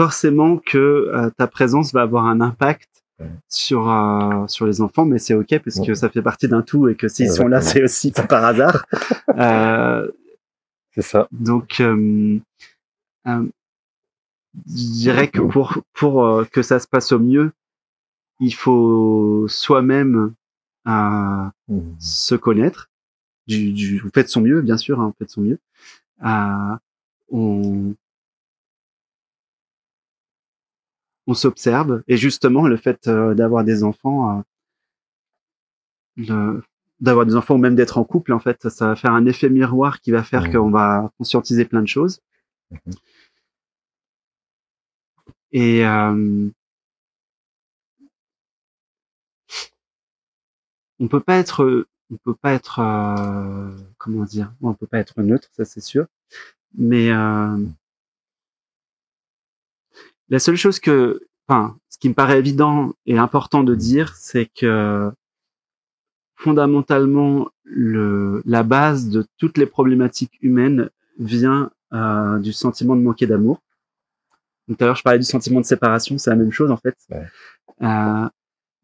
forcément que ta présence va avoir un impact sur les enfants, mais c'est ok parce que ça fait partie d'un tout et que s'ils sont là, c'est aussi pas par hasard. C'est ça. Donc, je dirais que pour que ça se passe au mieux, il faut soi-même se connaître. Vous faites son mieux, bien sûr, hein, vous faites son mieux. On s'observe, et justement le fait d'avoir des enfants, ou même d'être en couple, en fait, ça va faire un effet miroir qui va faire qu'on va conscientiser plein de choses. Et on peut pas être comment dire, on peut pas être neutre, ça c'est sûr, mais la seule chose ce qui me paraît évident et important de dire, c'est que fondamentalement, la base de toutes les problématiques humaines vient du sentiment de manquer d'amour. Donc, tout à l'heure, je parlais du sentiment de séparation, c'est la même chose en fait. Ouais.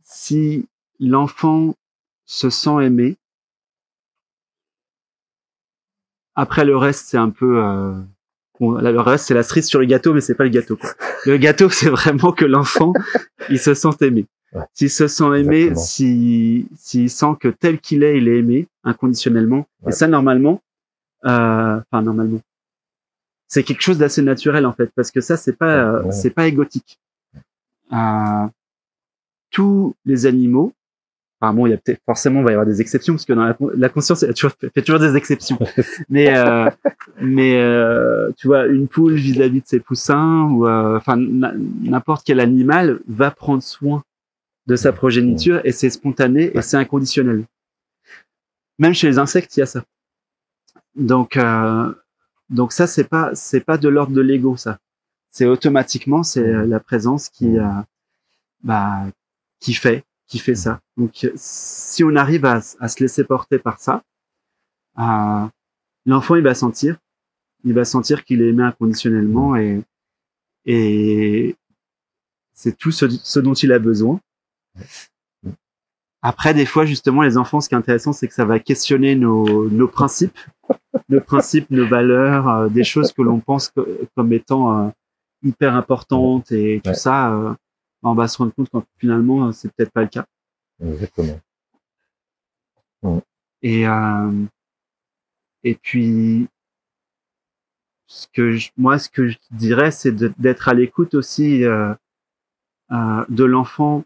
Si l'enfant se sent aimé, après le reste, c'est un peu... le reste, c'est la cerise sur le gâteau, mais c'est pas le gâteau, quoi. Le gâteau, c'est vraiment que l'enfant, il se sent aimé. Ouais. S'il se sent aimé, s'il sent que tel qu'il est, il est aimé inconditionnellement. Ouais. Et ça, normalement, c'est quelque chose d'assez naturel en fait, parce que ça, c'est pas égotique. Tous les animaux, bon, il y a peut-être forcément, il va y avoir des exceptions, parce que dans la conscience, elle fait toujours des exceptions. mais tu vois, une poule vis-à-vis de ses poussins, ou n'importe quel animal va prendre soin de sa progéniture, et c'est spontané et c'est inconditionnel. Même chez les insectes, il y a ça. Donc ça, c'est pas de l'ordre de l'ego, ça. C'est automatiquement, c'est la présence qui fait ça. Donc si on arrive à se laisser porter par ça, l'enfant il va sentir qu'il est aimé inconditionnellement, et c'est tout ce dont il a besoin. Après, des fois, justement, les enfants, ce qui est intéressant, c'est que ça va questionner nos principes, nos valeurs, des choses que l'on pense comme étant hyper importantes, et tout ça, on va se rendre compte que finalement, c'est peut-être pas le cas. Exactement. Et puis, ce que je dirais, c'est d'être à l'écoute aussi de l'enfant,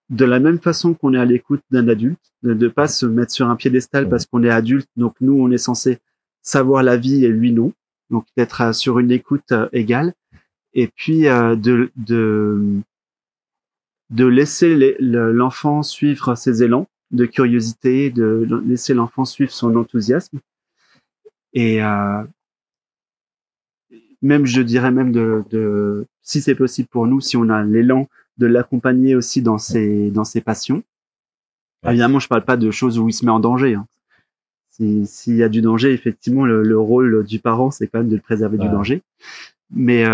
de la même façon qu'on est à l'écoute d'un adulte, de pas se mettre sur un piédestal parce qu'on est adulte, donc nous on est censé savoir la vie et lui non, donc d'être sur une écoute égale, et puis de laisser l'enfant suivre ses élans de curiosité, de laisser l'enfant suivre son enthousiasme, et même, je dirais même si c'est possible pour nous, si on a l'élan, de l'accompagner aussi dans ses passions. Ouais. Évidemment, je parle pas de choses où il se met en danger. Hein. S'il y a du danger, effectivement, le rôle du parent, c'est quand même de le préserver du danger. Mais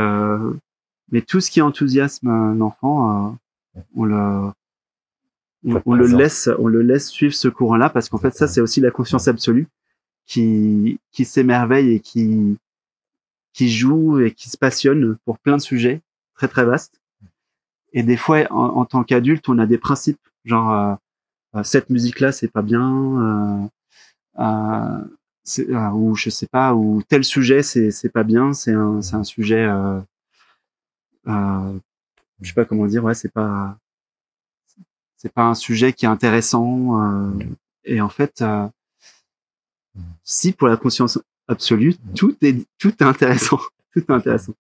tout ce qui enthousiasme l'enfant, on le laisse suivre ce courant-là, parce qu'en fait, ça, c'est aussi la conscience absolue qui s'émerveille et qui joue et qui se passionne pour plein de sujets très très vastes. Et des fois, en tant qu'adulte, on a des principes, genre cette musique-là, c'est pas bien, ou je sais pas, ou tel sujet, c'est pas bien, c'est un sujet, je sais pas comment dire, c'est pas un sujet qui est intéressant. Et en fait, si pour la conscience absolue, tout est intéressant, tout est intéressant,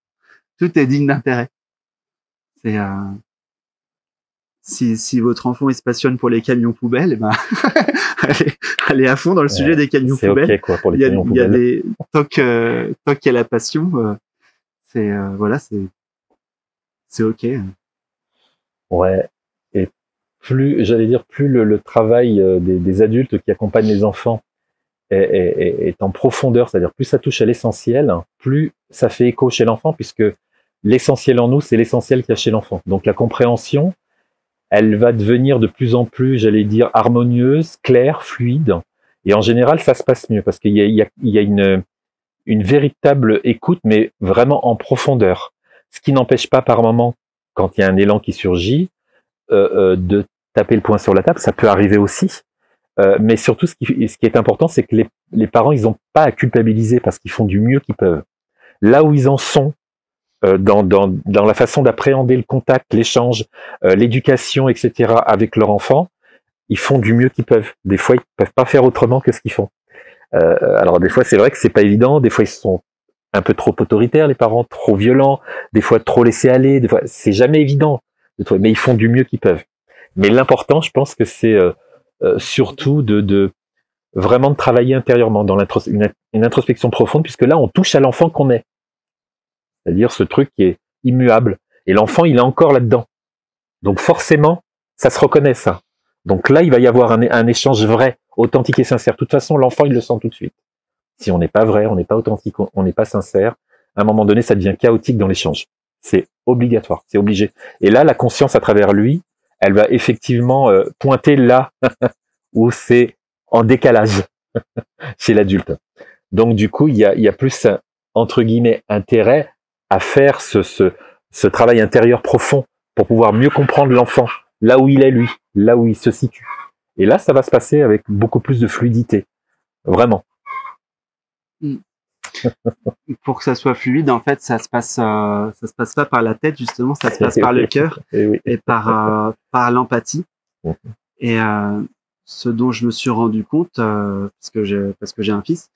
tout est digne d'intérêt. C'est si votre enfant il se passionne pour les camions poubelles, allez à fond dans le sujet des camions poubelles. C'est ok quoi pour les camions poubelles. Il y a tant qu'il y a la passion, c'est ok. Ouais. Et plus le travail des adultes qui accompagnent les enfants est en profondeur, c'est-à-dire plus ça touche à l'essentiel, plus ça fait écho chez l'enfant, puisque l'essentiel en nous, c'est l'essentiel qu'il y a chez l'enfant. Donc la compréhension, elle va devenir de plus en plus, j'allais dire, harmonieuse, claire, fluide. Et en général, ça se passe mieux parce qu'il y a une véritable écoute, mais vraiment en profondeur. Ce qui n'empêche pas par moment, quand il y a un élan qui surgit, de taper le poing sur la table. Ça peut arriver aussi. Mais surtout, ce qui est important, c'est que les parents, ils n'ont pas à culpabiliser parce qu'ils font du mieux qu'ils peuvent. Là où ils en sont, dans la façon d'appréhender le contact, l'échange, l'éducation, etc. avec leur enfant, ils font du mieux qu'ils peuvent. Des fois, ils peuvent pas faire autrement que ce qu'ils font. Alors des fois, c'est vrai que c'est pas évident. Des fois, ils sont un peu trop autoritaires, les parents, trop violents. Des fois, trop laissés aller. Des fois, c'est jamais évident. Mais ils font du mieux qu'ils peuvent. Mais l'important, je pense que c'est surtout de vraiment de travailler intérieurement dans une introspection profonde, puisque là, on touche à l'enfant qu'on est. C'est-à-dire ce truc qui est immuable. Et l'enfant, il est encore là-dedans. Donc forcément, ça se reconnaît, ça. Donc là, il va y avoir un échange vrai, authentique et sincère. De toute façon, l'enfant, il le sent tout de suite. Si on n'est pas vrai, on n'est pas authentique, on n'est pas sincère, à un moment donné, ça devient chaotique dans l'échange. C'est obligatoire, c'est obligé. Et là, la conscience, à travers lui, elle va effectivement pointer là où c'est en décalage chez l'adulte. Donc du coup, il y a plus, entre guillemets, intérêt à faire ce travail intérieur profond pour pouvoir mieux comprendre l'enfant, là où il est lui, là où il se situe. Et là, ça va se passer avec beaucoup plus de fluidité. Vraiment. Pour que ça soit fluide, en fait, ça se passe pas par la tête, justement, ça se passe par le cœur et par l'empathie. Et ce dont je me suis rendu compte, parce que j'ai un fils,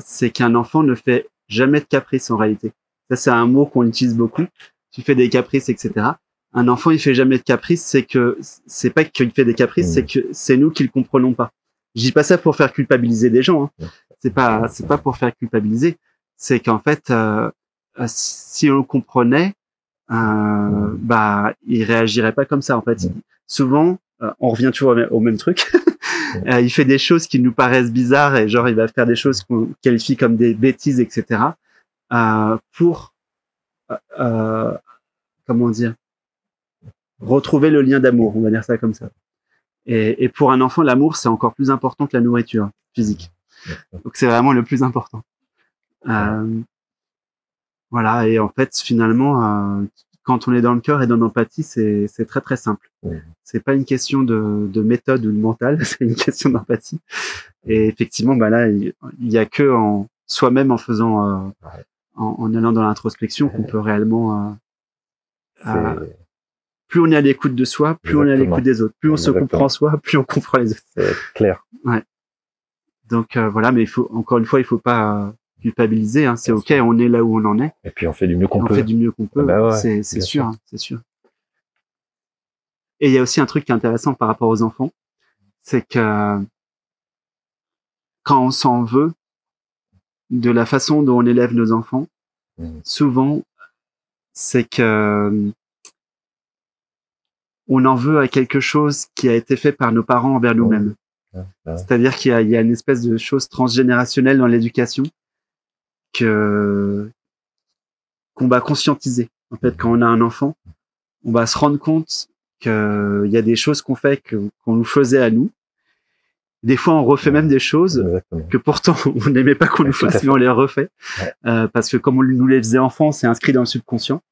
c'est qu'un enfant ne fait jamais de caprice en réalité. Ça, c'est un mot qu'on utilise beaucoup. Tu fais des caprices, etc. Un enfant, il fait jamais de caprices, c'est pas qu'il fait des caprices, c'est que c'est nous qui le comprenons pas. Je dis pas ça pour faire culpabiliser des gens, hein. C'est pas pour faire culpabiliser. C'est qu'en fait, si on le comprenait, il réagirait pas comme ça. En fait, souvent, on revient toujours au même truc. Il fait des choses qui nous paraissent bizarres et genre il va faire des choses qu'on qualifie comme des bêtises, etc. Pour comment dire, retrouver le lien d'amour. On va dire ça comme ça. Et pour un enfant, l'amour, c'est encore plus important que la nourriture physique. Donc, c'est vraiment le plus important. Voilà. Et en fait, finalement, quand on est dans le cœur et dans l'empathie, c'est très, très simple. C'est pas une question de méthode ou de mental, c'est une question d'empathie. Et effectivement, là, il y a que en soi-même, en faisant, en allant dans l'introspection, qu'on peut réellement, plus on est à l'écoute de soi, plus on est à l'écoute des autres. Plus on se comprend soi, plus on comprend les autres. C'est clair. Ouais. Donc voilà, mais encore une fois, il faut pas culpabiliser. Hein. C'est ok, on est là où on en est. Et puis on fait du mieux qu'on peut. On fait du mieux qu'on peut. C'est sûr, hein, c'est sûr. Et il y a aussi un truc qui est intéressant par rapport aux enfants, c'est que quand on s'en veut de la façon dont on élève nos enfants, souvent c'est que on en veut à quelque chose qui a été fait par nos parents envers nous-mêmes. C'est-à-dire qu'il y a une espèce de chose transgénérationnelle dans l'éducation qu'on va conscientiser. En fait, quand on a un enfant, on va se rendre compte qu'il y a des choses qu'on fait qu'on nous faisait à nous. Des fois, on refait même des choses que pourtant on n'aimait pas qu'on nous fasse, mais on les refait. Parce que comme on nous les faisait enfants, c'est inscrit dans le subconscient.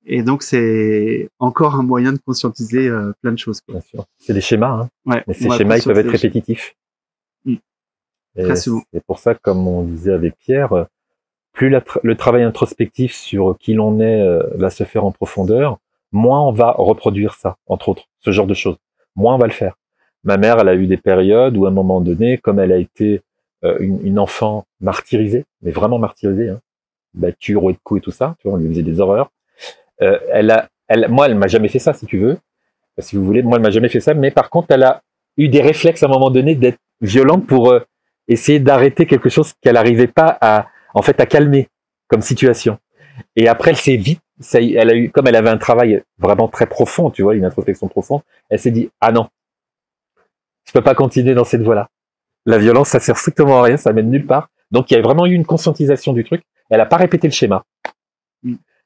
Et donc, c'est encore un moyen de conscientiser plein de choses. Bien sûr. C'est des schémas, hein. Ouais, mais ces schémas, ils peuvent être répétitifs. Très souvent. C'est pour ça, comme on disait avec Pierre, plus le travail introspectif sur qui l'on est va se faire en profondeur, moins on va reproduire ça, entre autres, ce genre de choses. Moins on va le faire. Ma mère, elle a eu des périodes où, à un moment donné, comme elle a été une enfant martyrisée, mais vraiment martyrisée, hein, battue, rouée de coups et tout ça, tu vois, on lui faisait des horreurs. Moi, elle m'a jamais fait ça, si tu veux, si vous voulez. Moi, elle m'a jamais fait ça, mais par contre, elle a eu des réflexes à un moment donné d'être violente pour essayer d'arrêter quelque chose qu'elle n'arrivait pas à calmer comme situation. Et après, elle s'est vite, elle a eu, comme elle avait un travail vraiment très profond, tu vois, une introspection profonde, elle s'est dit, ah non, je peux pas continuer dans cette voie-là. La violence, ça sert strictement à rien, ça mène nulle part. Donc, il y a vraiment eu une conscientisation du truc. Elle a pas répété le schéma.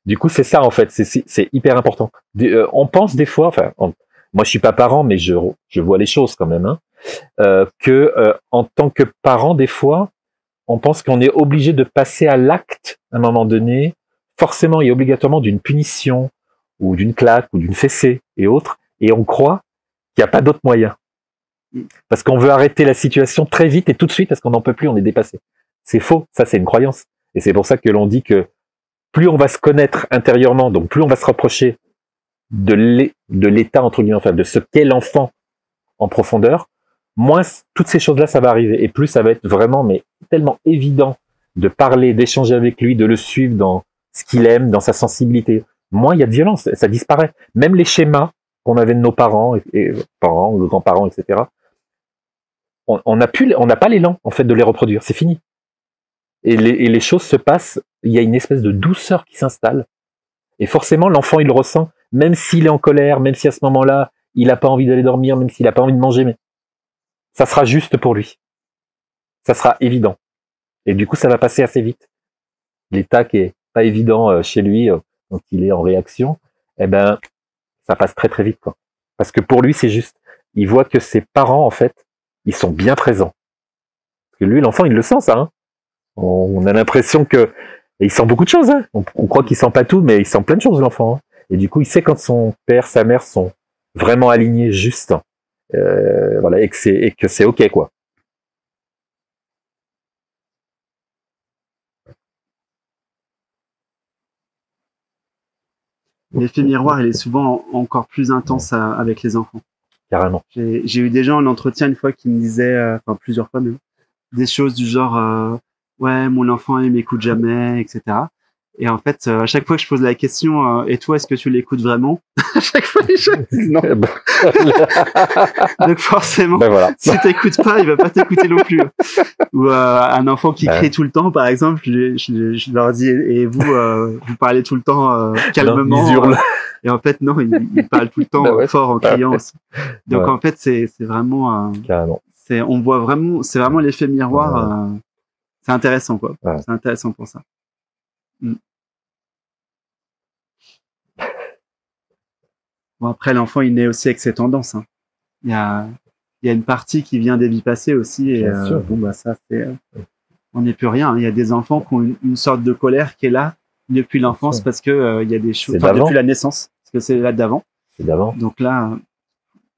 Du coup, c'est ça en fait, c'est hyper important. On pense des fois, enfin, moi je suis pas parent, mais je vois les choses quand même, hein, que en tant que parent, des fois, on pense qu'on est obligé de passer à l'acte à un moment donné, forcément et obligatoirement d'une punition ou d'une claque ou d'une fessée et autres, et on croit qu'il n'y a pas d'autre moyen. Parce qu'on veut arrêter la situation très vite et tout de suite parce qu'on n'en peut plus, on est dépassé. C'est faux, ça c'est une croyance. Et c'est pour ça que l'on dit que plus on va se connaître intérieurement, donc plus on va se rapprocher de l'état, entre guillemets, enfin de ce qu'est l'enfant en profondeur, moins toutes ces choses-là, ça va arriver. Et plus ça va être vraiment, mais tellement évident de parler, d'échanger avec lui, de le suivre dans ce qu'il aime, dans sa sensibilité. Moins il y a de violence, ça disparaît. Même les schémas qu'on avait de nos parents, et parents, ou grands-parents, etc., on n'a pas l'élan, en fait, de les reproduire. C'est fini. Et les choses se passent, il y a une espèce de douceur qui s'installe. Et forcément, l'enfant, il le ressent, même s'il est en colère, même si à ce moment-là, il n'a pas envie d'aller dormir, même s'il n'a pas envie de manger, mais ça sera juste pour lui. Ça sera évident. Et du coup, ça va passer assez vite. L'état qui est pas évident chez lui, donc il est en réaction, eh ben, ça passe très très vite, quoi. Parce que pour lui, c'est juste. Il voit que ses parents, en fait, ils sont bien présents. Parce que lui, l'enfant, il le sent, ça, hein. On a l'impression que et il sent beaucoup de choses. Hein. On croit qu'il sent pas tout, mais il sent plein de choses, l'enfant. Hein. Et du coup, il sait quand son père, sa mère sont vraiment alignés, juste, voilà, et que c'est ok, quoi. L'effet miroir, il est souvent encore plus intense avec les enfants. Carrément. J'ai eu des gens en entretien une fois qui me disaient, enfin plusieurs fois même, des choses du genre ouais, mon enfant il m'écoute jamais, etc. Et en fait, à chaque fois que je pose la question, et toi, est-ce que tu l'écoutes vraiment? À chaque fois, les gens disent non. Donc forcément, ben voilà. Si t'écoutes pas, il va pas t'écouter non plus. Ou un enfant qui crie tout le temps, par exemple, je leur dis, et vous, vous parlez tout le temps calmement. Non, ils hurlent. Et en fait, non, il parle tout le temps fort en criant aussi. Donc en fait, c'est vraiment, carrément. on voit vraiment, c'est vraiment l'effet miroir. C'est intéressant, quoi. Ouais. C'est intéressant pour ça. Bon, après, l'enfant, il naît aussi avec ses tendances. Hein. Il y a une partie qui vient des vies passées aussi. Et bon, bah, ça, on n'est plus rien. Hein. Il y a des enfants qui ont une sorte de colère qui est là depuis l'enfance parce que il y a des choses, depuis la naissance, parce que c'est là d'avant. C'est d'avant. Donc là,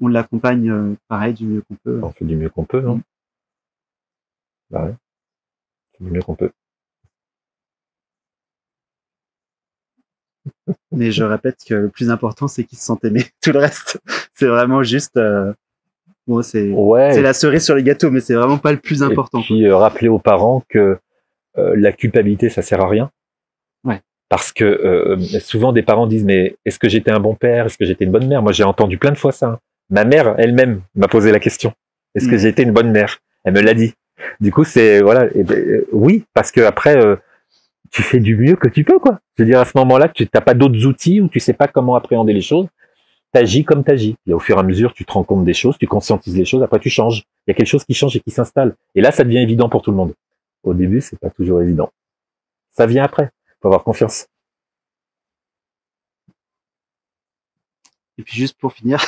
on l'accompagne pareil du mieux qu'on peut. On fait du mieux qu'on peut, non? Bah ouais. Du mieux qu'on peut. Mais je répète que le plus important, c'est qu'ils se sentent aimés. Tout le reste, c'est vraiment juste... bon, c'est la cerise sur les gâteaux, mais c'est vraiment pas le plus important. Et puis, rappeler aux parents que la culpabilité, ça sert à rien. Ouais. Parce que souvent, des parents disent, mais est-ce que j'étais un bon père? Est-ce que j'étais une bonne mère? Moi, j'ai entendu plein de fois ça. Hein. Ma mère, elle-même, m'a posé la question. Est-ce que j'ai été une bonne mère? Elle me l'a dit. Du coup, c'est... voilà. Oui, parce que après... tu fais du mieux que tu peux, quoi. Je veux dire, à ce moment-là, tu n'as pas d'autres outils ou tu sais pas comment appréhender les choses. T'agis comme t'agis. Et au fur et à mesure, tu te rends compte des choses, tu conscientises les choses, après tu changes. Il y a quelque chose qui change et qui s'installe. Et là, ça devient évident pour tout le monde. Au début, c'est pas toujours évident. Ça vient après. Faut avoir confiance. Et puis juste pour finir,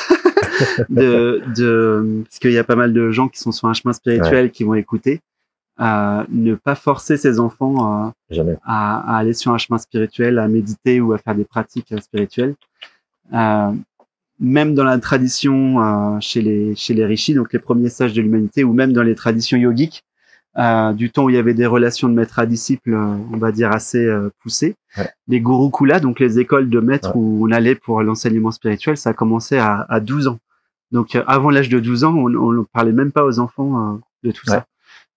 parce qu'il y a pas mal de gens qui sont sur un chemin spirituel qui vont écouter. Ne pas forcer ses enfants à aller sur un chemin spirituel, à méditer ou à faire des pratiques spirituelles. Même dans la tradition chez les rishis, donc les premiers sages de l'humanité, ou même dans les traditions yogiques, du temps où il y avait des relations de maître à disciple, on va dire assez poussées. Ouais. Les gurukulas, donc les écoles de maîtres où on allait pour l'enseignement spirituel, ça a commencé à 12 ans. Donc avant l'âge de 12 ans, on ne parlait même pas aux enfants de tout ça.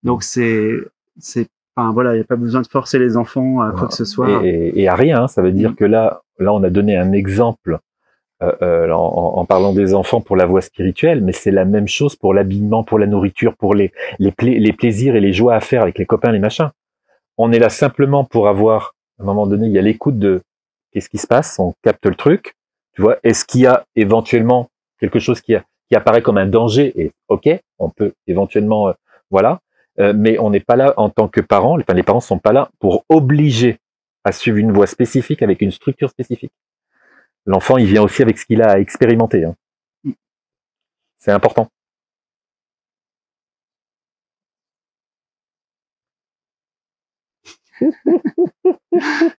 Donc enfin voilà, il n'y a pas besoin de forcer les enfants à quoi que ce soit. Et à rien, hein, ça veut dire que là, on a donné un exemple en parlant des enfants pour la voie spirituelle, mais c'est la même chose pour l'habillement, pour la nourriture, pour les plaisirs et les joies à faire avec les copains, les machins. On est là simplement pour avoir, à un moment donné, il y a l'écoute de qu'est-ce qui se passe, on capte le truc, tu vois, est-ce qu'il y a éventuellement quelque chose qui apparaît comme un danger, et ok, on peut éventuellement, voilà. Mais on n'est pas là en tant que parents, les parents sont pas là pour obliger à suivre une voie spécifique avec une structure spécifique. L'enfant, il vient aussi avec ce qu'il a à expérimenter. Hein. C'est important.